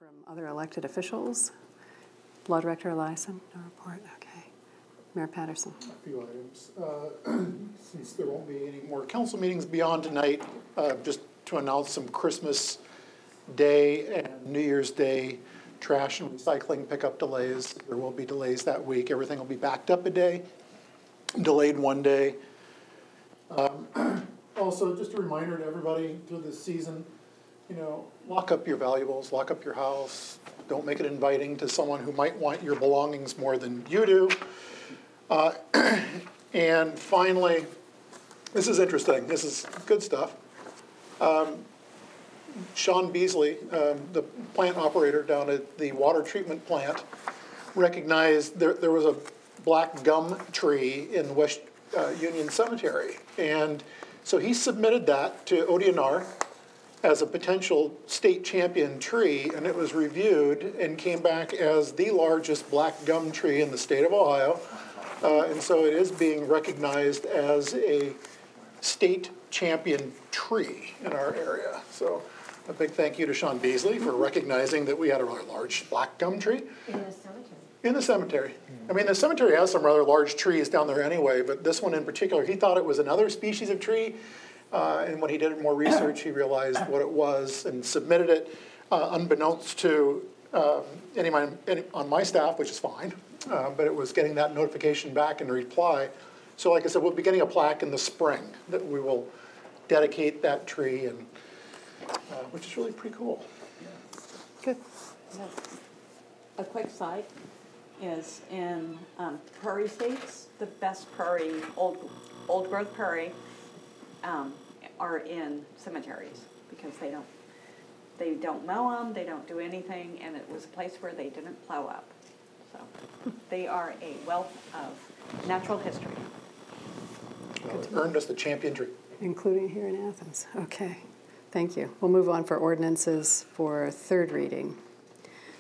From other elected officials. Law Director Eliason, no report. Okay. Mayor Patterson. A few items. Since there won't be any more council meetings beyond tonight, just to announce some Christmas Day and New Year's Day trash and recycling pickup delays. There will be delays that week. Everything will be backed up a day, delayed one day. Also, just a reminder to everybody through this season, lock up your valuables, lock up your house. Don't make it inviting to someone who might want your belongings more than you do. And finally, this is interesting. This is good stuff. Sean Beasley, the plant operator down at the water treatment plant, recognized there was a black gum tree in West Union Cemetery. And so he submitted that to ODNR as a potential state champion tree, and it was reviewed and came back as the largest black gum tree in the state of Ohio. And so it is being recognized as a state champion tree in our area. So a big thank you to Sean Beasley for recognizing that we had a rather large black gum tree. In the cemetery. In the cemetery. I mean, the cemetery has some rather large trees down there anyway, but this one in particular, he thought it was another species of tree. And when he did more research, he realized what it was and submitted it unbeknownst to anyone on my staff, which is fine. But it was getting that notification back in reply. So like I said, we'll be getting a plaque in the spring that we will dedicate that tree, and which is really pretty cool. Good. A quick side is in prairie states, the best prairie, old growth prairie, are in cemeteries because they don't mow them, they don't do anything, and it was a place where they didn't plow up. So they are a wealth of natural history. It earned us the champion tree. Including here in Athens. Okay, thank you. We'll move on for ordinances for third reading.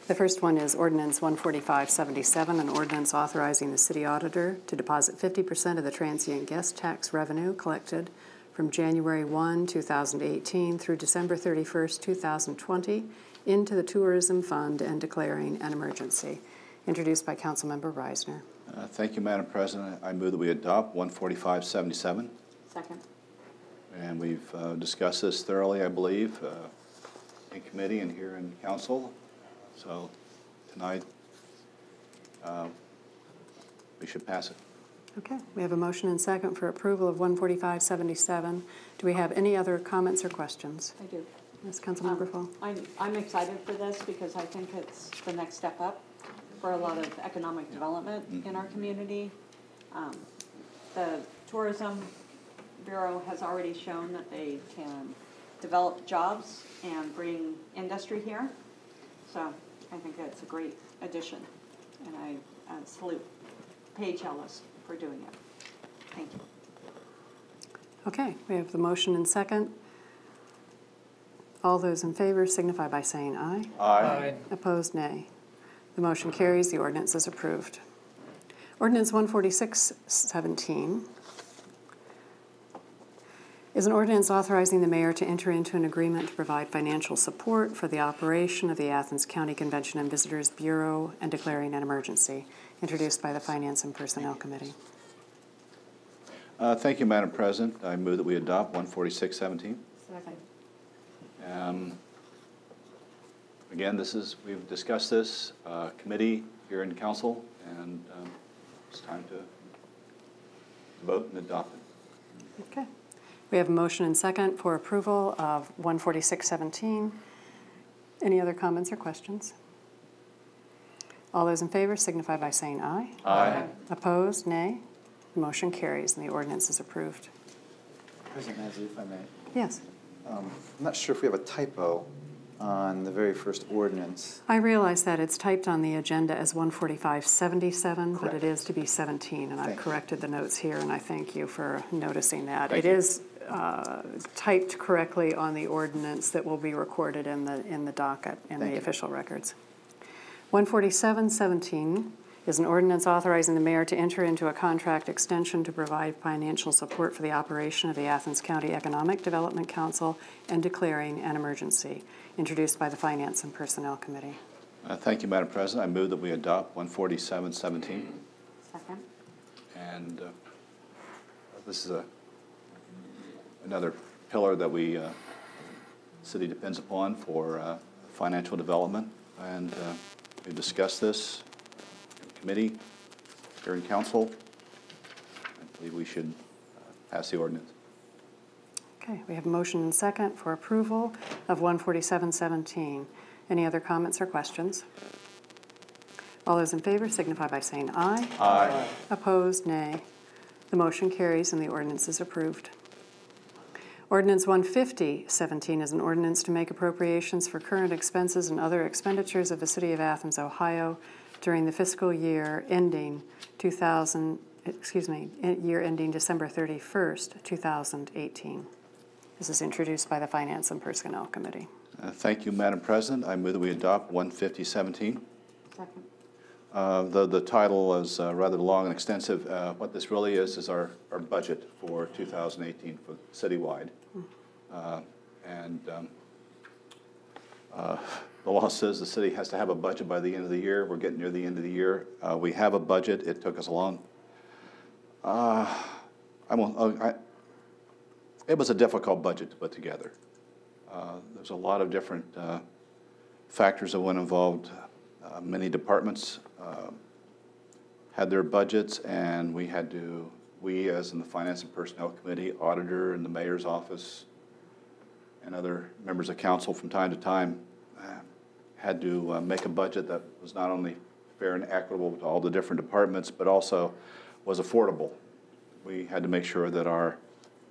The first one is Ordinance 14577, an ordinance authorizing the city auditor to deposit 50% of the transient guest tax revenue collected from January 1, 2018 through December 31st, 2020 into the Tourism Fund and declaring an emergency. Introduced by Councilmember Reisner. Thank you, Madam President. I move that we adopt 14577. Second. And we've discussed this thoroughly, I believe, in committee and here in council. So tonight, we should pass it. Okay, we have a motion and second for approval of 14577. Do we have any other comments or questions? I do. Yes, Councilmember Fall. I'm excited for this because I think it's the next step up for a lot of economic development in our community. The Tourism Bureau has already shown that they can develop jobs and bring industry here. So I think that's a great addition, and I salute Paige Ellis for doing it. Thank you. Okay, we have the motion and second. All those in favor signify by saying aye. Aye. Opposed, nay. The motion carries. The ordinance is approved. Ordinance 14617 is an ordinance authorizing the mayor to enter into an agreement to provide financial support for the operation of the Athens County Convention and Visitors Bureau and declaring an emergency. Introduced by the Finance and Personnel Committee. Thank you, Madam President. I move that we adopt 14617. Second. Again, we've discussed this committee here in council, and it's time to vote and adopt it. Okay. We have a motion and second for approval of 14617. Any other comments or questions? All those in favor signify by saying aye. Aye. Opposed, nay. The motion carries and the ordinance is approved. President Mazzy, if I may. Yes. I'm not sure if we have a typo on the very first ordinance. I realize that it's typed on the agenda as 14577, but it is to be 17, and I've corrected the notes here, and I thank you for noticing that. It is typed correctly on the ordinance that will be recorded in the docket in the official records. 14717 is an ordinance authorizing the mayor to enter into a contract extension to provide financial support for the operation of the Athens County Economic Development Council and declaring an emergency, introduced by the Finance and Personnel Committee. Thank you, Madam President. I move that we adopt 147-17. Second. And this is another pillar that city depends upon for financial development. And we discussed this in committee, here in council. I believe we should pass the ordinance. Okay, we have a motion and second for approval of 147-17. Any other comments or questions? All those in favor signify by saying aye. Aye. Opposed, nay. The motion carries and the ordinance is approved. Ordinance 150-17 is an ordinance to make appropriations for current expenses and other expenditures of the City of Athens, Ohio during the fiscal year ending December 31st, 2018. This is introduced by the Finance and Personnel Committee. Thank you, Madam President. I move that we adopt 150-17. Second. The title is rather long and extensive. What this really is our budget for 2018 for citywide. The law says the city has to have a budget by the end of the year. We're getting near the end of the year. We have a budget. It took us a long. It was a difficult budget to put together. There's a lot of different factors that went involved. Many departments had their budgets, and we as in the Finance and Personnel Committee, auditor and the mayor's office, and other members of council from time to time had to make a budget that was not only fair and equitable to all the different departments, but also was affordable. We had to make sure that our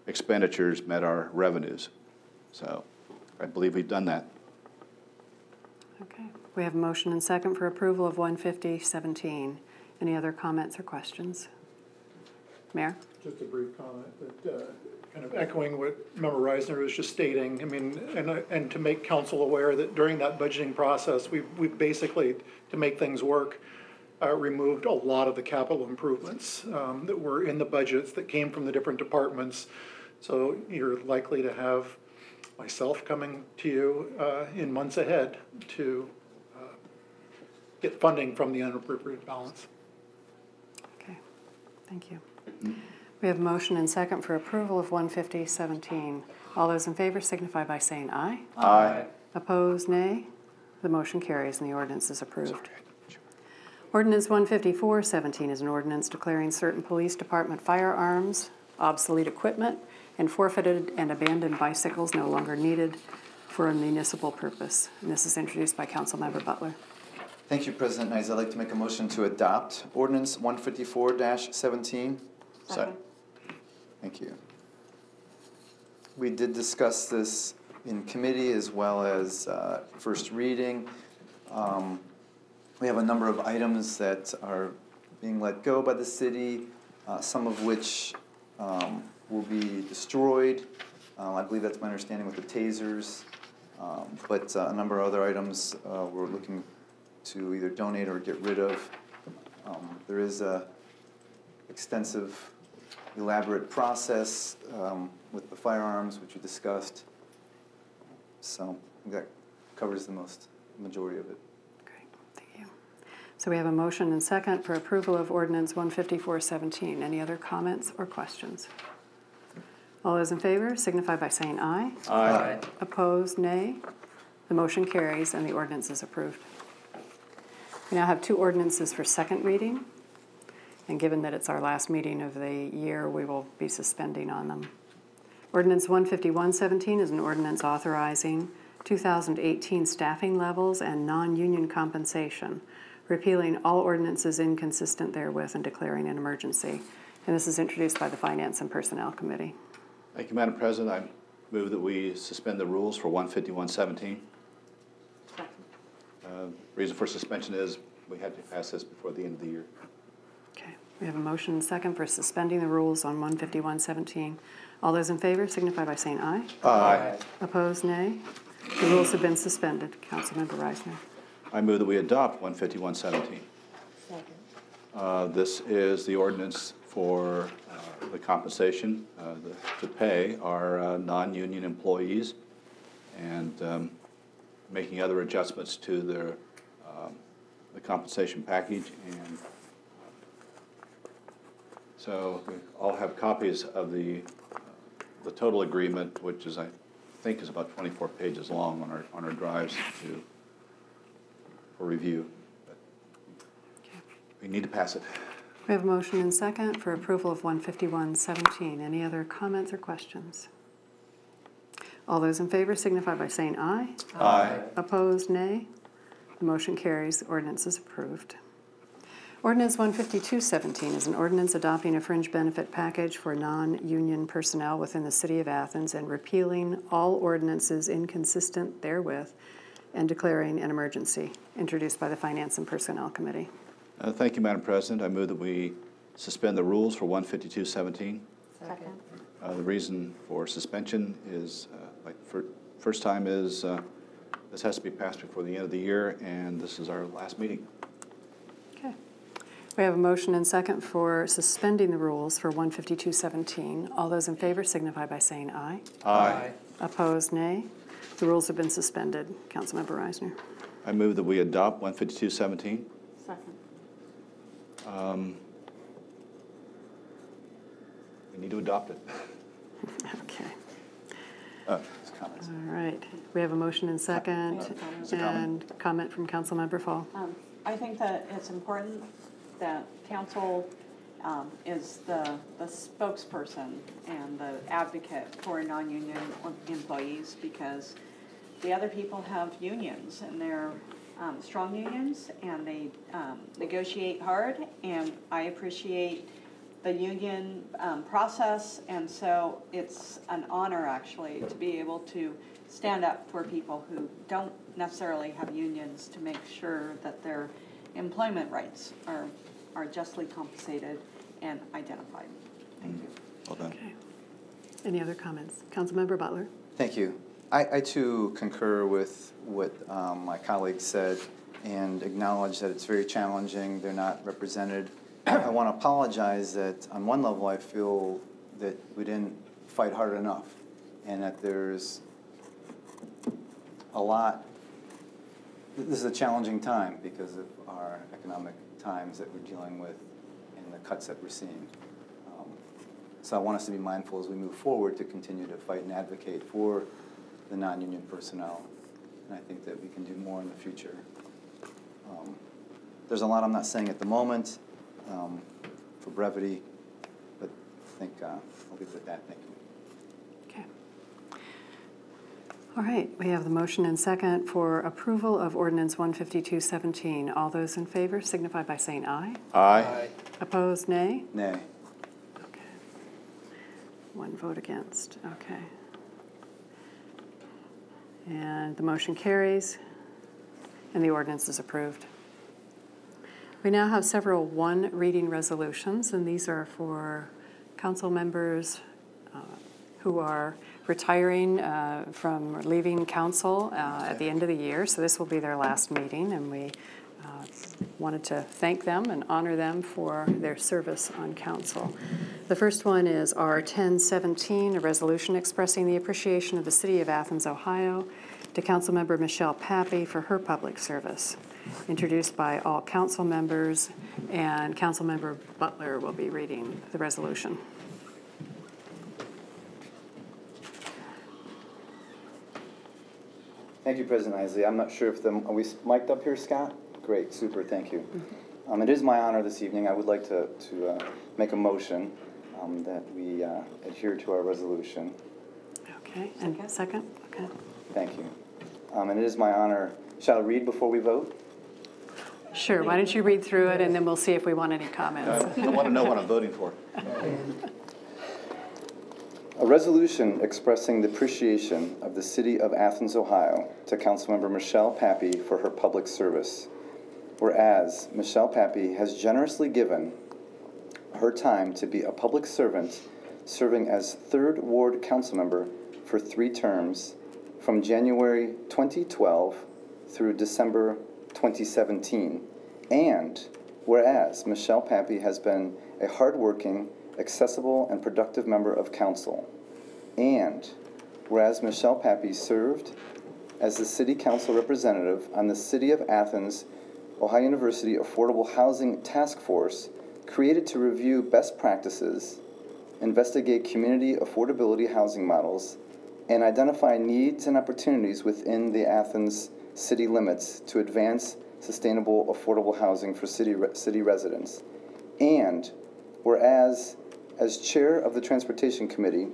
expenditures met our revenues. So I believe we've done that. Okay. We have a motion and second for approval of 150-17. Any other comments or questions? Mayor? Just a brief comment, that kind of echoing what Member Reisner was just stating. I mean, and to make council aware that during that budgeting process, we've basically, to make things work, removed a lot of the capital improvements that were in the budgets that came from the different departments. So you're likely to have myself coming to you in months ahead to get funding from the unappropriated balance. Okay. Thank you. We have a motion and second for approval of 150-17. All those in favor signify by saying aye. Aye. Opposed, nay. The motion carries and the ordinance is approved. Ordinance 154-17 is an ordinance declaring certain police department firearms, obsolete equipment, and forfeited and abandoned bicycles no longer needed for a municipal purpose. And this is introduced by Councilmember Butler. Thank you, President Nice. I'd like to make a motion to adopt Ordinance 154-17. Second. Thank you. We did discuss this in committee as well as first reading. We have a number of items that are being let go by the city, some of which will be destroyed. I believe that's my understanding with the tasers. But a number of other items we're looking to either donate or get rid of. There is a extensive, elaborate process with the firearms, which we discussed. So that covers the majority of it. Great, thank you. So we have a motion and second for approval of Ordinance 154-17. Any other comments or questions? All those in favor signify by saying aye. Aye. Opposed, nay. The motion carries and the ordinance is approved. We now have two ordinances for second reading. And given that it's our last meeting of the year, we will be suspending on them. Ordinance 151-17 is an ordinance authorizing 2018 staffing levels and non-union compensation, repealing all ordinances inconsistent therewith and declaring an emergency. And this is introduced by the Finance and Personnel Committee. Thank you, Madam President. I move that we suspend the rules for 151-17. Reason for suspension is we had to pass this before the end of the year. Okay, we have a motion and second for suspending the rules on 151-17. All those in favor signify by saying aye. Aye. Opposed, nay. The rules have been suspended. Councilmember Reisner. I move that we adopt 151-17. Second. This is the ordinance for the compensation to pay our non-union employees and making other adjustments to the compensation package. And so we all have copies of the total agreement, which is, I think, is about 24 pages long on our drives for review. But we need to pass it. We have a motion and second for approval of 151-17. Any other comments or questions? All those in favor signify by saying aye. Aye. Opposed, nay. The motion carries. The ordinance is approved. Ordinance 152-17 is an ordinance adopting a fringe benefit package for non-union personnel within the City of Athens and repealing all ordinances inconsistent therewith and declaring an emergency, introduced by the Finance and Personnel Committee. Thank you, Madam President. I move that we suspend the rules for 152-17. Second. The reason for suspension is, first time is this has to be passed before the end of the year, and this is our last meeting. Okay. We have a motion and second for suspending the rules for 152-17. All those in favor signify by saying aye. Aye. Opposed, nay. The rules have been suspended. Councilmember Reisner. I move that we adopt 152-17. Second. We need to adopt it. Okay. Comments. All right. We have a motion and second. And comment from Councilmember Fall. I think that it's important that council is the spokesperson and the advocate for non-union employees, because the other people have unions, and they're strong unions, and they negotiate hard, and I appreciate the union process, and so it's an honor actually to be able to stand up for people who don't necessarily have unions, to make sure that their employment rights are justly compensated and identified. Thank you. Well done. Okay. Any other comments? Councilmember Butler. Thank you. I too concur with what my colleague said and acknowledge that it's very challenging. They're not represented. I want to apologize that on one level I feel that we didn't fight hard enough, and that there's a lot. This is a challenging time because of our economic times that we're dealing with and the cuts that we're seeing. So I want us to be mindful as we move forward to continue to fight and advocate for the non-union personnel. And I think that we can do more in the future. There's a lot I'm not saying at the moment for brevity, but I think I'll leave it at that. Thank you. Okay. All right. We have the motion and second for approval of Ordinance 152-17. All those in favor signify by saying aye. Aye. Opposed, nay. Nay. Okay. One vote against. Okay. And the motion carries, and the ordinance is approved. We now have several one-reading resolutions, and these are for council members who are retiring from leaving council at the end of the year. So this will be their last meeting, and we wanted to thank them and honor them for their service on council. The first one is R1017, a resolution expressing the appreciation of the City of Athens, Ohio, to Councilmember Michelle Pappy for her public service, introduced by all council members, and Councilmember Butler will be reading the resolution. Thank you, President Isley. I'm not sure if are we mic'd up here, Scott? Great, super, thank you. It is my honor this evening. I would like to make a motion that we adhere to our resolution. Okay, and second? Okay. Thank you. And it is my honor. Shall I read before we vote? Sure, why don't you read through it, and then we'll see if we want any comments. I want to know what I'm voting for. A resolution expressing the appreciation of the City of Athens, Ohio, to Councilmember Michelle Pappy for her public service. Whereas Michelle Pappy has generously given her time to be a public servant, serving as 3rd Ward Councilmember for 3 terms from January 2012 through December 2017, and whereas Michelle Pappy has been a hardworking, accessible, and productive member of council, and whereas Michelle Pappy served as the City Council representative on the City of Athens, Ohio University Affordable Housing Task Force, created to review best practices, investigate community affordability housing models, and identify needs and opportunities within the Athens city limits to advance sustainable affordable housing for city residents. And whereas, as chair of the Transportation Committee,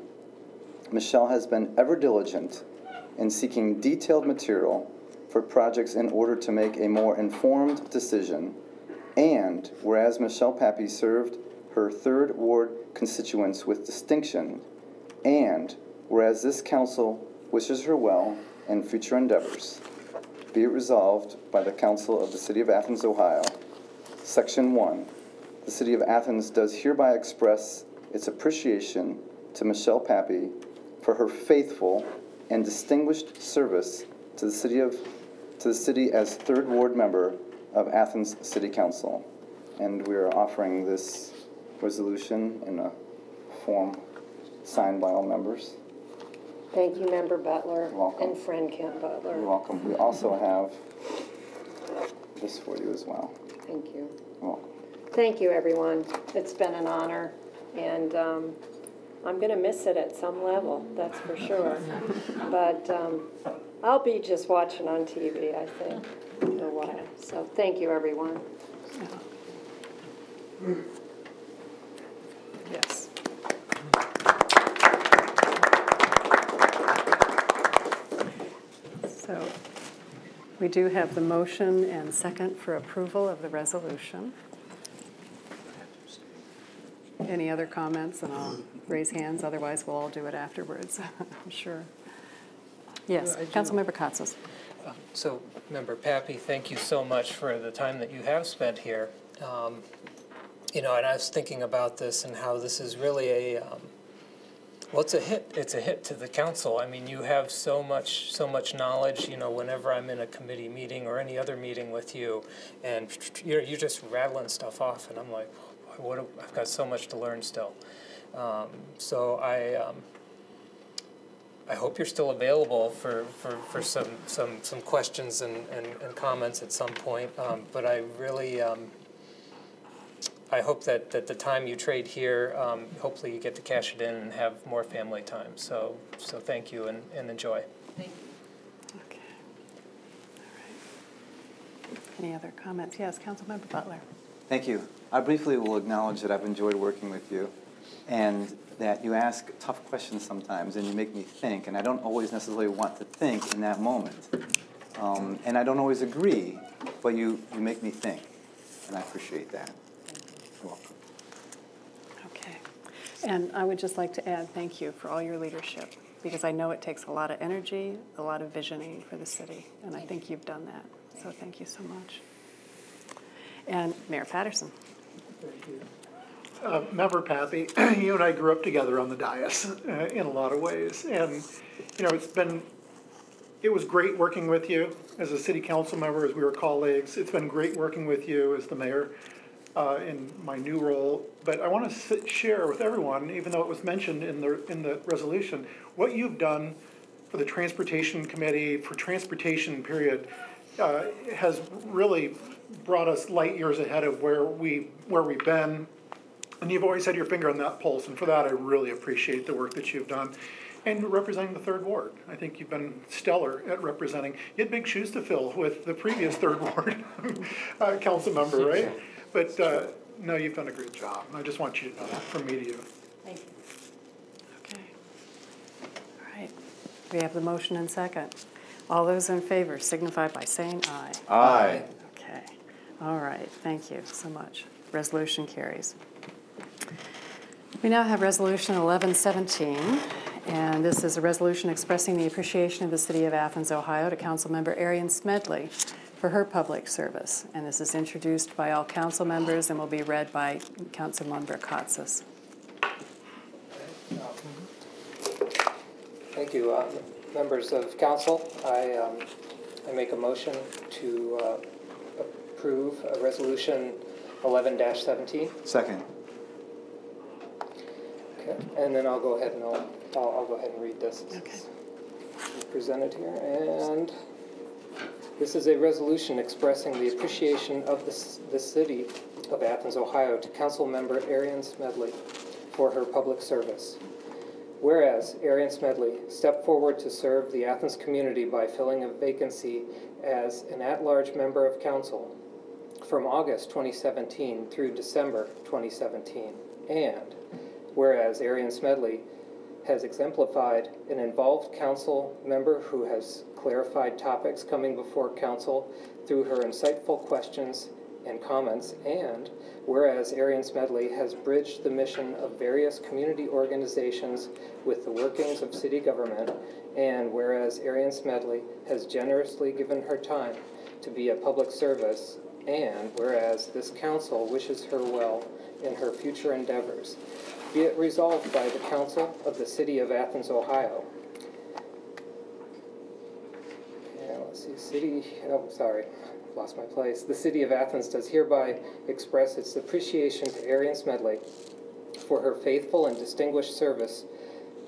Michelle has been ever diligent in seeking detailed material for projects in order to make a more informed decision. And whereas Michelle Pappy served her 3rd Ward constituents with distinction, and whereas this council wishes her well in future endeavors, be it resolved by the Council of the City of Athens, Ohio. Section 1. The City of Athens does hereby express its appreciation to Michelle Pappy for her faithful and distinguished service to the city as 3rd Ward member of Athens City Council. And we are offering this resolution in a form signed by all members. Thank you, Member Butler. You're welcome. And friend Kent Butler. You're welcome. We also have this for you as well. Thank you. You're welcome. Thank you, everyone. It's been an honor, and I'm going to miss it at some level, that's for sure. But I'll be just watching on TV, I think, in a while. So thank you, everyone. Yes. So we do have the motion and second for approval of the resolution. Any other comments? And I'll raise hands, otherwise we'll all do it afterwards, I'm sure. Yes, Councilmember Katsas. So, Member Pappy, thank you so much for the time that you have spent here. You know, and I was thinking about this and how this is really a, well, it's a hit. It's a hit to the council. I mean, you have so much knowledge. You know, whenever I'm in a committee meeting or any other meeting with you, and you're just rattling stuff off, and I'm like, I've got so much to learn still. So I hope you're still available for some questions and comments at some point. But I really I hope that the time you trade here, hopefully you get to cash it in and have more family time. So thank you and enjoy. Thank you. Okay. All right. Any other comments? Yes, Councilmember Butler. Thank you. I briefly will acknowledge that I've enjoyed working with you, and that you ask tough questions sometimes, and you make me think, and I don't always necessarily want to think in that moment. And I don't always agree, but you make me think, and I appreciate that. You're welcome. Okay. And I would just like to add thank you for all your leadership, because I know it takes a lot of energy, a lot of visioning for the city, and I think you've done that. So thank you so much. And Mayor Patterson. Thank you. Member Pappy, you and I grew up together on the dais in a lot of ways. And, you know, it was great working with you as a city council member, as we were colleagues. It's been great working with you as the mayor in my new role. But I want to share with everyone, even though it was mentioned in the resolution, what you've done for the Transportation Committee, for transportation period, has really brought us light years ahead of where we've been. And you've always had your finger on that pulse, and for that I really appreciate the work that you've done. And representing the 3rd Ward. I think you've been stellar at representing. You had big shoes to fill with the previous 3rd Ward council member, right? But no, you've done a great job. And I just want you to know that from me to you. Thank you. Okay. All right. We have the motion and second. All those in favor signify by saying aye. Aye. Okay. All right. Thank you so much. Resolution carries. We now have Resolution 1117, and this is a resolution expressing the appreciation of the City of Athens, Ohio to Councilmember Arian Smedley for her public service. And this is introduced by all council members and will be read by Councilmember Katsas. Thank you. Members of council, I make a motion to approve a resolution 11-17. Second. Okay, and then I'll go ahead and I'll go ahead and read this. Okay. It's presented here, and this is a resolution expressing the appreciation of the city of Athens, Ohio, to Council Member Arian Smedley for her public service. Whereas Arian Smedley stepped forward to serve the Athens community by filling a vacancy as an at-large member of council from August 2017 through December 2017, and whereas Arian Smedley has exemplified an involved council member who has clarified topics coming before council through her insightful questions and comments, and whereas Arian Smedley has bridged the mission of various community organizations with the workings of city government, and whereas Arian Smedley has generously given her time to be a public service, and whereas this council wishes her well in her future endeavors, be it resolved by the Council of the City of Athens, Ohio. And let's see, lost my place. The City of Athens does hereby express its appreciation to Arian Smedley for her faithful and distinguished service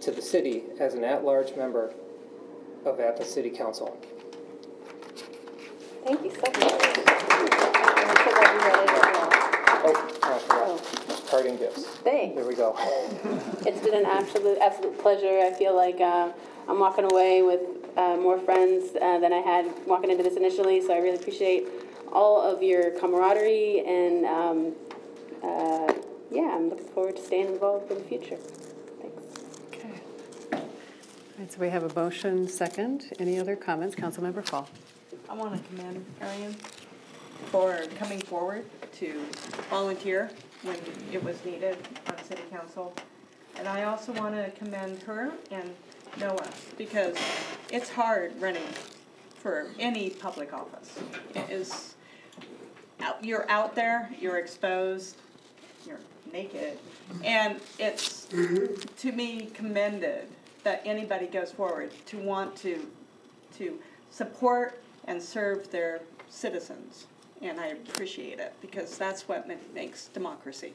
to the city as an at-large member of Athens City Council. Thank you so much. I'm so glad you read it as well. I forgot. Parting gifts. Thanks. There we go. It's been an absolute pleasure. I feel like I'm walking away with more friends than I had walking into this initially, so I really appreciate all of your camaraderie, and yeah, I'm looking forward to staying involved in the future. Thanks. Okay. All right, so we have a motion second. Any other comments? Councilmember Fall. I want to commend Arian for coming forward to volunteer when it was needed on City Council. And I also want to commend her and Noah, because it's hard running for any public office. It is, you're out there, you're exposed, you're naked, and it's, to me, commended that anybody goes forward to want to support and serve their citizens. And I appreciate it, because that's what makes democracy.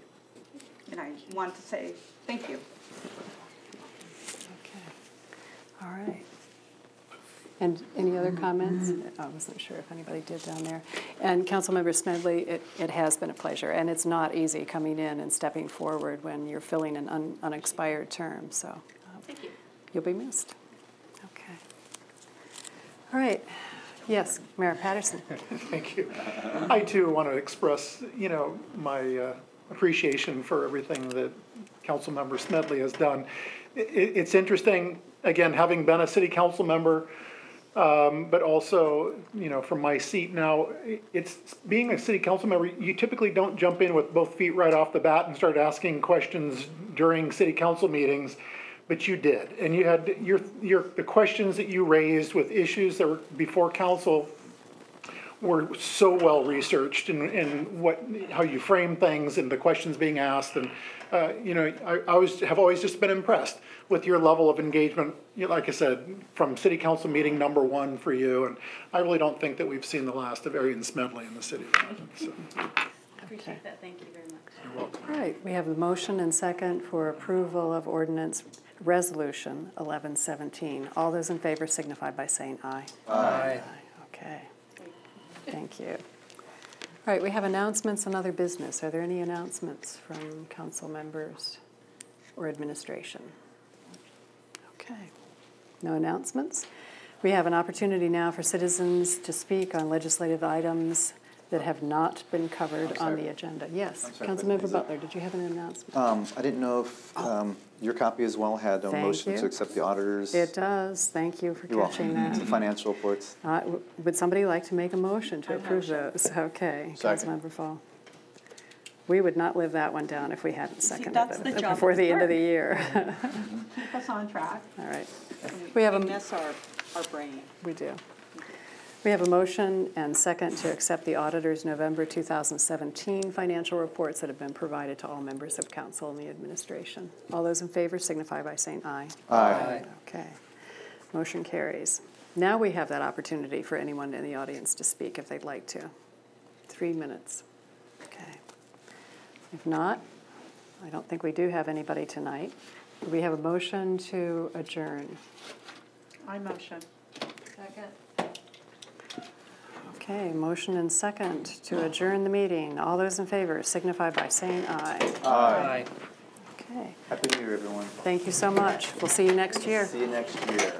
And I want to say thank you. Okay. All right. And any other comments? I wasn't sure if anybody did down there. And Councilmember Smedley, it has been a pleasure, and it's not easy coming in and stepping forward when you're filling an unexpired term. So Thank you. You'll be missed. Okay. All right. Yes, Mayor Patterson. Thank you. I too want to express, my appreciation for everything that Councilmember Smedley has done. It's interesting, again, having been a city council member, but also, from my seat now, it's being a city council member, you typically don't jump in with both feet right off the bat and start asking questions during city council meetings. But you did, and you had the questions that you raised with issues that were before council were so well researched, and how you frame things and the questions being asked, and I have always just been impressed with your level of engagement. Like I said, from city council meeting number 1 for you, and I really don't think that we've seen the last of Arian Smedley in the city of Athens. So. I appreciate that. Thank you very much. You're welcome. All right. We have a motion and second for approval of ordinance resolution 1117. All those in favor signify by saying aye. Aye. Okay. Thank you. All right. We have announcements and other business. Are there any announcements from council members or administration? Okay. No announcements. We have an opportunity now for citizens to speak on legislative items that have not been covered on the agenda. Yes, Councilmember Butler, did you have an announcement? I didn't know if your copy as well had a Thank motion you. to accept the auditors. It does. Thank you for You're catching welcome. that. The financial reports. Would somebody like to make a motion to approve those? Okay, Second. Councilmember Fall. We would not live that one down if we hadn't seconded that's the it job before of the the end of the clerk. year. Keep us on track. All right, And We have a- miss our brain. we do. We have a motion and second to accept the auditor's November 2017 financial reports that have been provided to all members of council and the administration. All those in favor signify by saying aye. Aye. Okay. Motion carries. Now we have that opportunity for anyone in the audience to speak if they'd like to. 3 minutes. Okay. If not, I don't think we do have anybody tonight. Do we have a motion to adjourn? I motion. Second. Okay, motion and second to adjourn the meeting. All those in favor signify by saying aye. Aye. Okay, Happy New Year, everyone. thank you so much. We'll see you next year. See you next year.